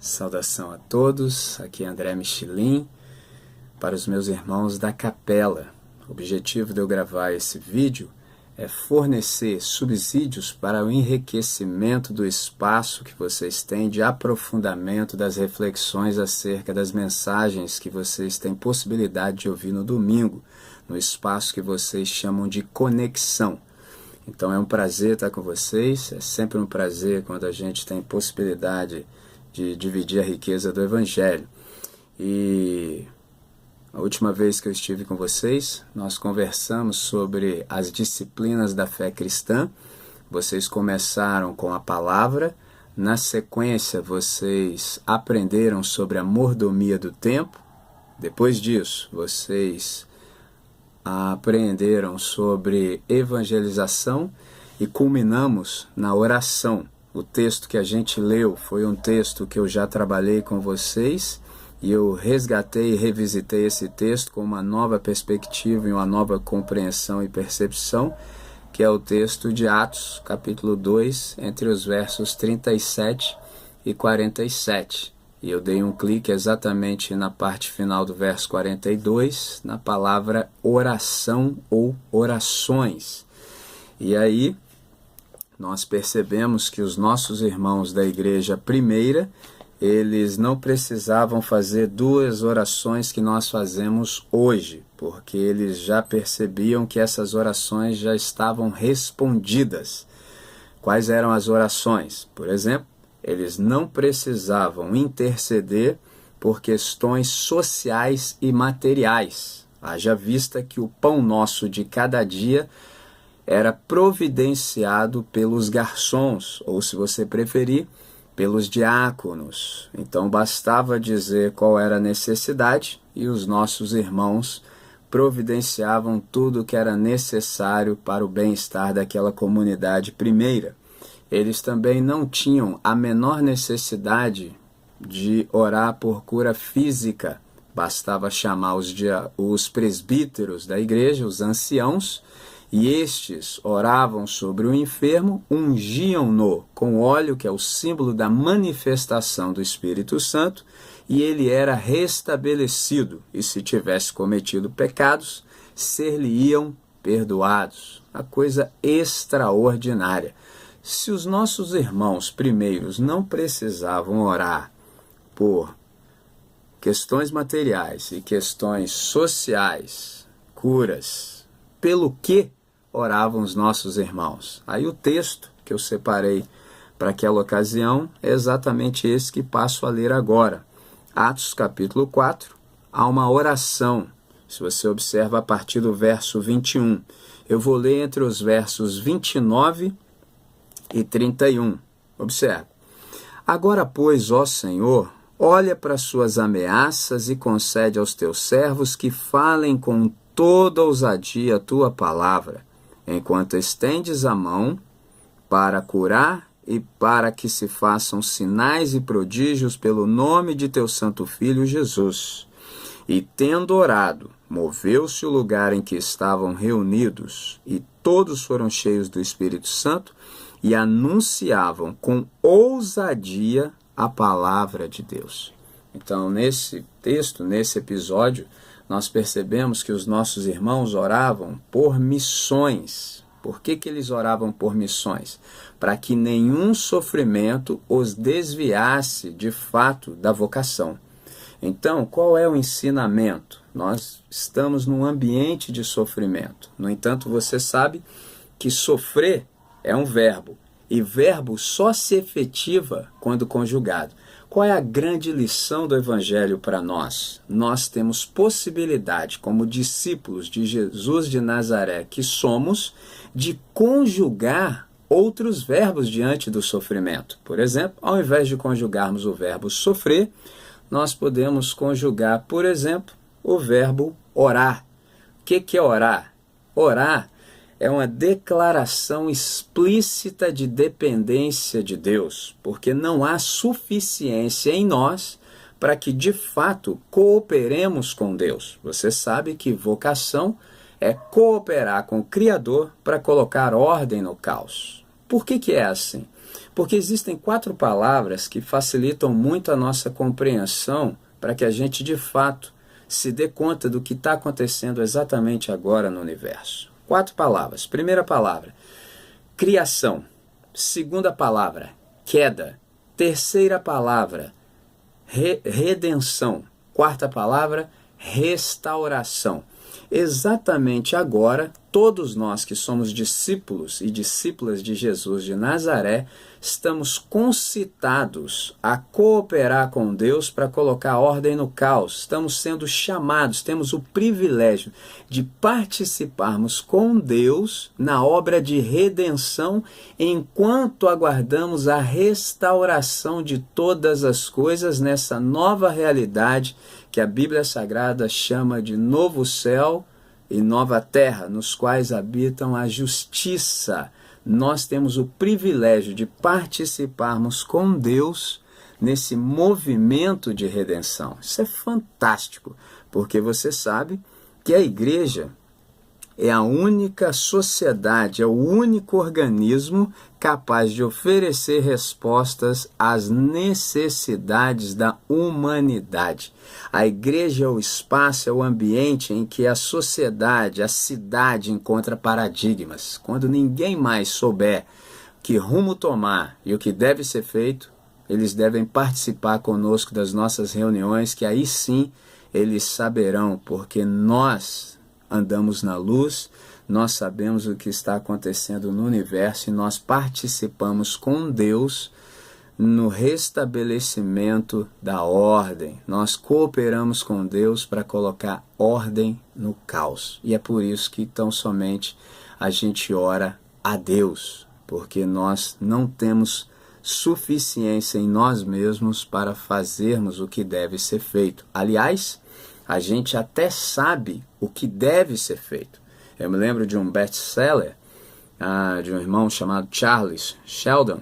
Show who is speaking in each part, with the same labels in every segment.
Speaker 1: Saudação a todos, aqui é André Michelin, para os meus irmãos da capela. O objetivo de eu gravar esse vídeo é fornecer subsídios para o enriquecimento do espaço que vocês têm de aprofundamento das reflexões acerca das mensagens que vocês têm possibilidade de ouvir no domingo, no espaço que vocês chamam de conexão. Então é um prazer estar com vocês, é sempre um prazer quando a gente tem possibilidade de dividir a riqueza do Evangelho. E a última vez que eu estive com vocês, nós conversamos sobre as disciplinas da fé cristã. Vocês começaram com a palavra, na sequência vocês aprenderam sobre a mordomia do tempo, depois disso vocês aprenderam sobre evangelização e culminamos na oração. O texto que a gente leu foi um texto que eu já trabalhei com vocês e eu resgatei e revisitei esse texto com uma nova perspectiva e uma nova compreensão e percepção, que é o texto de Atos, capítulo 2, entre os versos 37 e 47. E eu dei um clique exatamente na parte final do verso 42, na palavra oração ou orações. E aí nós percebemos que os nossos irmãos da igreja primeira, eles não precisavam fazer duas orações que nós fazemos hoje, porque eles já percebiam que essas orações já estavam respondidas. Quais eram as orações? Por exemplo, eles não precisavam interceder por questões sociais e materiais. Haja vista que o pão nosso de cada dia era providenciado pelos garçons, ou se você preferir, pelos diáconos. Então bastava dizer qual era a necessidade e os nossos irmãos providenciavam tudo o que era necessário para o bem-estar daquela comunidade primeira. Eles também não tinham a menor necessidade de orar por cura física. Bastava chamar os presbíteros da igreja, os anciãos, e estes oravam sobre o enfermo, ungiam-no com óleo, que é o símbolo da manifestação do Espírito Santo, e ele era restabelecido, e se tivesse cometido pecados, ser-lhe-iam perdoados. A coisa extraordinária. Se os nossos irmãos primeiros não precisavam orar por questões materiais e questões sociais, curas, pelo que oravam os nossos irmãos? Aí o texto que eu separei para aquela ocasião é exatamente esse que passo a ler agora. Atos capítulo 4, há uma oração. Se você observa a partir do verso 21, eu vou ler entre os versos 29 e 31. Observe. Agora, pois, ó Senhor, olha para suas ameaças e concede aos teus servos que falem com toda ousadia a tua palavra, enquanto estendes a mão para curar e para que se façam sinais e prodígios pelo nome de teu santo Filho Jesus. E tendo orado, moveu-se o lugar em que estavam reunidos, e todos foram cheios do Espírito Santo, e anunciavam com ousadia a palavra de Deus. Então, nesse texto, nesse episódio, nós percebemos que os nossos irmãos oravam por missões. Por que eles oravam por missões? Para que nenhum sofrimento os desviasse de fato da vocação. Então, qual é o ensinamento? Nós estamos num ambiente de sofrimento. No entanto, você sabe que sofrer é um verbo, e verbo só se efetiva quando conjugado. Qual é a grande lição do Evangelho para nós? Nós temos possibilidade, como discípulos de Jesus de Nazaré que somos, de conjugar outros verbos diante do sofrimento. Por exemplo, ao invés de conjugarmos o verbo sofrer, nós podemos conjugar, por exemplo, o verbo orar. O que é orar? Orar é uma declaração explícita de dependência de Deus, porque não há suficiência em nós para que, de fato, cooperemos com Deus. Você sabe que vocação é cooperar com o Criador para colocar ordem no caos. Por que é assim? Porque existem 4 palavras que facilitam muito a nossa compreensão para que a gente, de fato, se dê conta do que está acontecendo exatamente agora no universo. 4 palavras. Primeira palavra, criação. Segunda palavra, queda. Terceira palavra, redenção. Quarta palavra, restauração. Exatamente agora, todos nós que somos discípulos e discípulas de Jesus de Nazaré, estamos concitados a cooperar com Deus para colocar ordem no caos. Estamos sendo chamados, temos o privilégio de participarmos com Deus na obra de redenção, enquanto aguardamos a restauração de todas as coisas nessa nova realidade que a Bíblia Sagrada chama de novo céu e nova terra, nos quais habitam a justiça. Nós temos o privilégio de participarmos com Deus nesse movimento de redenção. Isso é fantástico, porque você sabe que a igreja é a única sociedade, é o único organismo capaz de oferecer respostas às necessidades da humanidade. A igreja é o espaço, é o ambiente em que a sociedade, a cidade encontra paradigmas. Quando ninguém mais souber que rumo tomar e o que deve ser feito, eles devem participar conosco das nossas reuniões, que aí sim eles saberão, porque nós andamos na luz, nós sabemos o que está acontecendo no universo e nós participamos com Deus no restabelecimento da ordem. Nós cooperamos com Deus para colocar ordem no caos. E é por isso que tão somente a gente ora a Deus, porque nós não temos suficiência em nós mesmos para fazermos o que deve ser feito. Aliás, a gente até sabe o que deve ser feito. Eu me lembro de um best-seller, de um irmão chamado Charles Sheldon,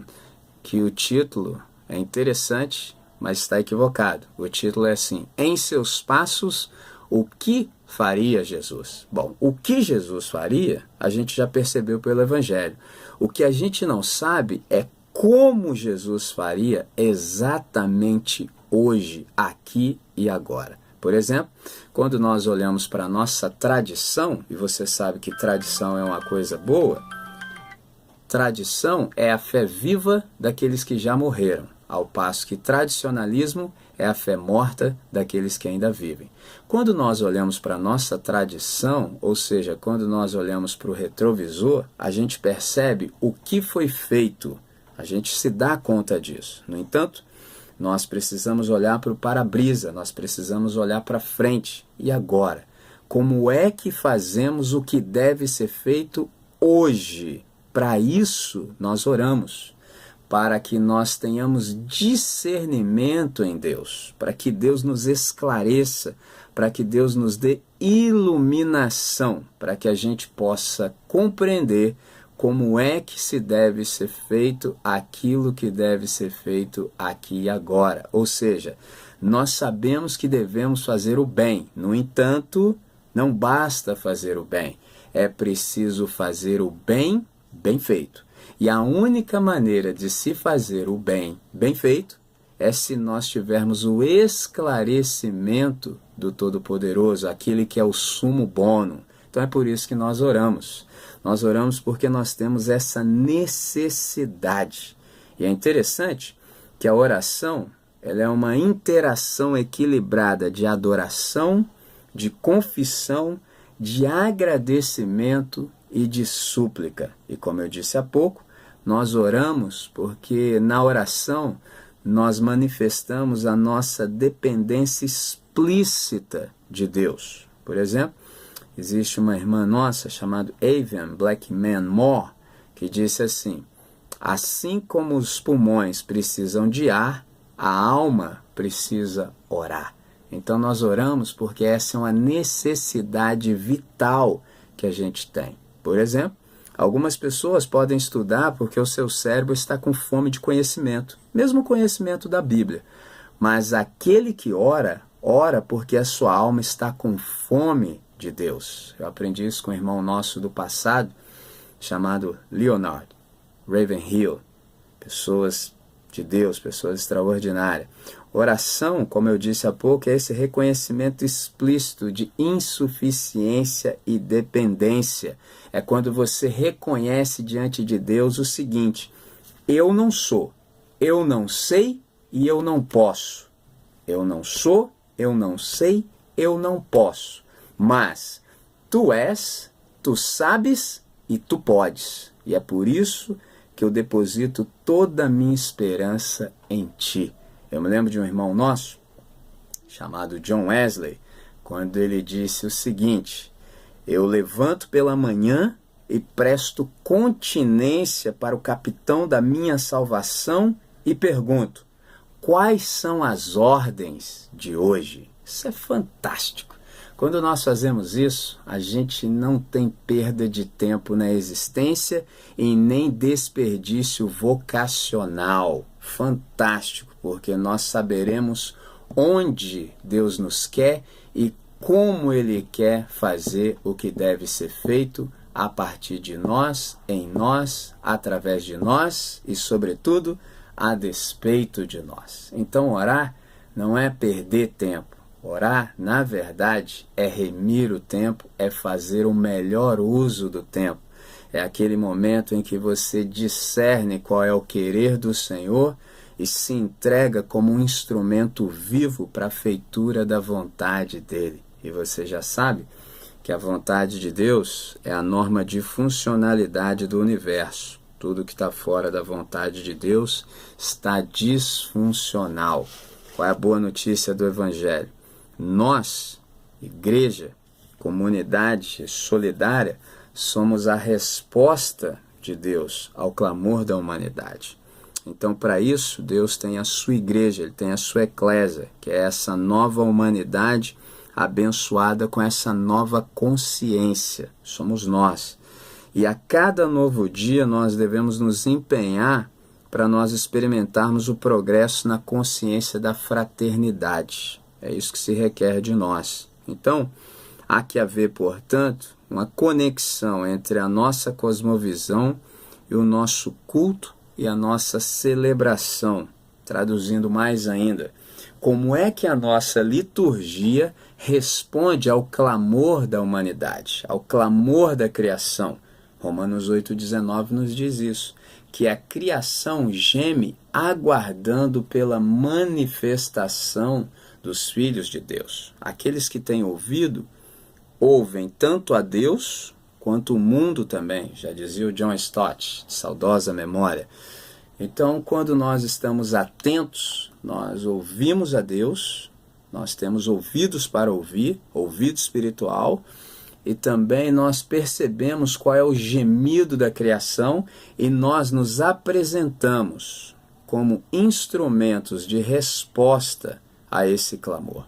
Speaker 1: que o título é interessante, mas está equivocado. O título é assim: Em seus passos, o que faria Jesus? Bom, o que Jesus faria, a gente já percebeu pelo Evangelho. O que a gente não sabe é como Jesus faria exatamente hoje, aqui e agora. Por exemplo, quando nós olhamos para a nossa tradição, e você sabe que tradição é uma coisa boa, tradição é a fé viva daqueles que já morreram, ao passo que tradicionalismo é a fé morta daqueles que ainda vivem. Quando nós olhamos para a nossa tradição, ou seja, quando nós olhamos para o retrovisor, a gente percebe o que foi feito, a gente se dá conta disso. No entanto, nós precisamos olhar para o para-brisa, nós precisamos olhar para frente. E agora? Como é que fazemos o que deve ser feito hoje? Para isso, nós oramos, para que nós tenhamos discernimento em Deus, para que Deus nos esclareça, para que Deus nos dê iluminação, para que a gente possa compreender como é que se deve ser feito aquilo que deve ser feito aqui e agora. Ou seja, nós sabemos que devemos fazer o bem. No entanto, não basta fazer o bem. É preciso fazer o bem, bem feito. E a única maneira de se fazer o bem, bem feito, é se nós tivermos o esclarecimento do Todo-Poderoso, aquele que é o sumo bono. Então é por isso que nós oramos. Nós oramos porque nós temos essa necessidade. E é interessante que a oração, ela é uma interação equilibrada de adoração, de confissão, de agradecimento e de súplica. E como eu disse há pouco, nós oramos porque na oração nós manifestamos a nossa dependência explícita de Deus. Por exemplo, existe uma irmã nossa chamada Avian Blackman Moore, que disse assim: assim como os pulmões precisam de ar, a alma precisa orar. Então nós oramos porque essa é uma necessidade vital que a gente tem. Por exemplo, algumas pessoas podem estudar porque o seu cérebro está com fome de conhecimento, mesmo conhecimento da Bíblia. Mas aquele que ora, ora porque a sua alma está com fome de Deus. Eu aprendi isso com um irmão nosso do passado, chamado Leonard Ravenhill. pessoas de Deus, pessoas extraordinárias. Oração, como eu disse há pouco, é esse reconhecimento explícito de insuficiência e dependência. É quando você reconhece diante de Deus o seguinte: eu não sou, eu não sei e eu não posso. Eu não sou, eu não sei, eu não posso. Mas tu és, tu sabes e tu podes. E é por isso que eu deposito toda a minha esperança em ti. Eu me lembro de um irmão nosso, chamado John Wesley, quando ele disse o seguinte: eu levanto pela manhã e presto continência para o capitão da minha salvação e pergunto: quais são as ordens de hoje? Isso é fantástico. Quando nós fazemos isso, a gente não tem perda de tempo na existência e nem desperdício vocacional. Fantástico, porque nós saberemos onde Deus nos quer e como Ele quer fazer o que deve ser feito a partir de nós, em nós, através de nós e, sobretudo, a despeito de nós. Então, orar não é perder tempo. Orar, na verdade, é remir o tempo, é fazer o melhor uso do tempo. É aquele momento em que você discerne qual é o querer do Senhor e se entrega como um instrumento vivo para a feitura da vontade dele. E você já sabe que a vontade de Deus é a norma de funcionalidade do universo. Tudo que está fora da vontade de Deus está disfuncional. Qual é a boa notícia do Evangelho? Nós, igreja, comunidade solidária, somos a resposta de Deus ao clamor da humanidade. Então, para isso, Deus tem a sua igreja, Ele tem a sua eclésia, que é essa nova humanidade abençoada com essa nova consciência. Somos nós. E a cada novo dia nós devemos nos empenhar para nós experimentarmos o progresso na consciência da fraternidade. É isso que se requer de nós. Então, há que haver, portanto, uma conexão entre a nossa cosmovisão e o nosso culto e a nossa celebração. Traduzindo mais ainda, como é que a nossa liturgia responde ao clamor da humanidade, ao clamor da criação? Romanos 8,19 nos diz isso, que a criação geme aguardando pela manifestação dos filhos de Deus. Aqueles que têm ouvido, ouvem tanto a Deus quanto o mundo também, já dizia o John Stott, de saudosa memória. Então, quando nós estamos atentos, nós ouvimos a Deus, nós temos ouvidos para ouvir, ouvido espiritual, e também nós percebemos qual é o gemido da criação e nós nos apresentamos como instrumentos de resposta a esse clamor.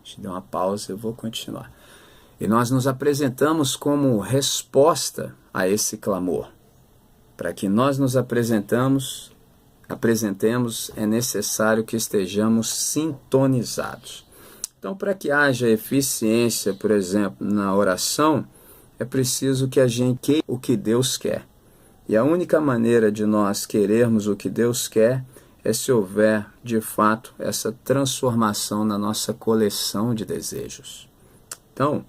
Speaker 1: Deixa eu dar uma pausa, eu vou continuar. E nós nos apresentamos como resposta a esse clamor. Para que nós nos apresentemos, é necessário que estejamos sintonizados. Então, para que haja eficiência, por exemplo, na oração, é preciso que a gente queira o que Deus quer. E a única maneira de nós querermos o que Deus quer é se houver, de fato, essa transformação na nossa coleção de desejos. Então,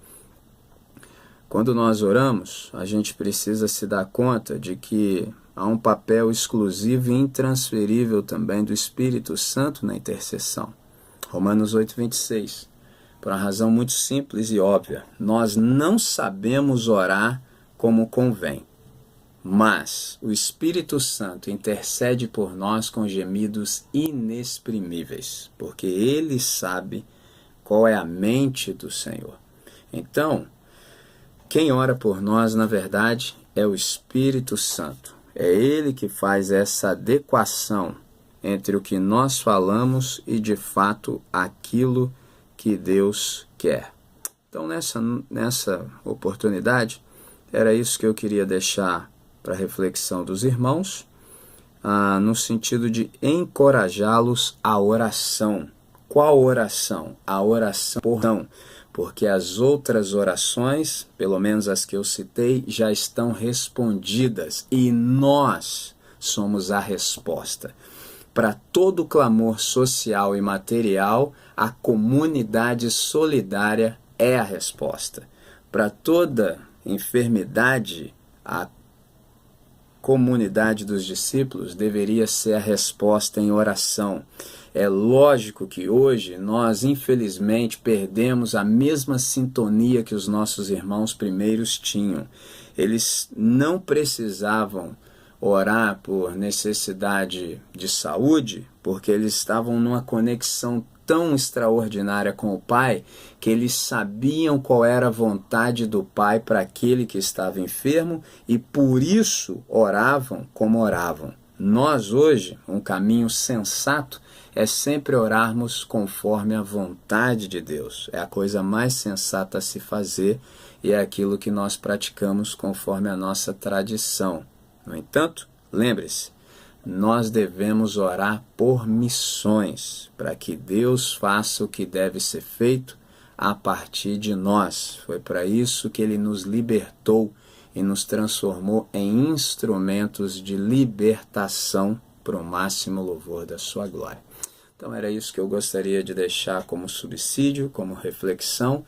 Speaker 1: quando nós oramos, a gente precisa se dar conta de que há um papel exclusivo e intransferível também do Espírito Santo na intercessão. Romanos 8,26. Por uma razão muito simples e óbvia. Nós não sabemos orar como convém, mas o Espírito Santo intercede por nós com gemidos inexprimíveis, porque Ele sabe qual é a mente do Senhor. Então, quem ora por nós, na verdade, é o Espírito Santo. É Ele que faz essa adequação entre o que nós falamos e, de fato, aquilo que Deus quer. Então, nessa oportunidade, era isso que eu queria deixar para a reflexão dos irmãos, no sentido de encorajá-los à oração. Qual oração? A oração por não. porque as outras orações, pelo menos as que eu citei, já estão respondidas e nós somos a resposta. Para todo clamor social e material, a comunidade solidária é a resposta. Para toda enfermidade, a comunidade dos discípulos deveria ser a resposta em oração. É lógico que hoje nós, infelizmente, perdemos a mesma sintonia que os nossos irmãos primeiros tinham. Eles não precisavam orar por necessidade de saúde, porque eles estavam numa conexão tão extraordinária com o Pai, que eles sabiam qual era a vontade do Pai para aquele que estava enfermo e por isso oravam como oravam. Nós hoje, um caminho sensato é sempre orarmos conforme a vontade de Deus. É a coisa mais sensata a se fazer e é aquilo que nós praticamos conforme a nossa tradição. No entanto, lembre-se, nós devemos orar por missões, para que Deus faça o que deve ser feito a partir de nós. Foi para isso que Ele nos libertou e nos transformou em instrumentos de libertação para o máximo louvor da sua glória. Então era isso que eu gostaria de deixar como subsídio, como reflexão,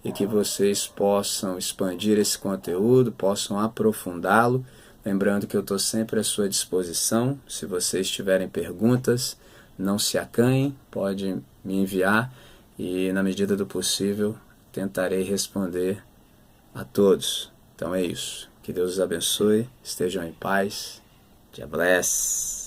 Speaker 1: e que vocês possam expandir esse conteúdo, possam aprofundá-lo. Lembrando que eu estou sempre à sua disposição. Se vocês tiverem perguntas, não se acanhem, pode me enviar e, na medida do possível, tentarei responder a todos. Então é isso. Que Deus os abençoe, estejam em paz. God bless.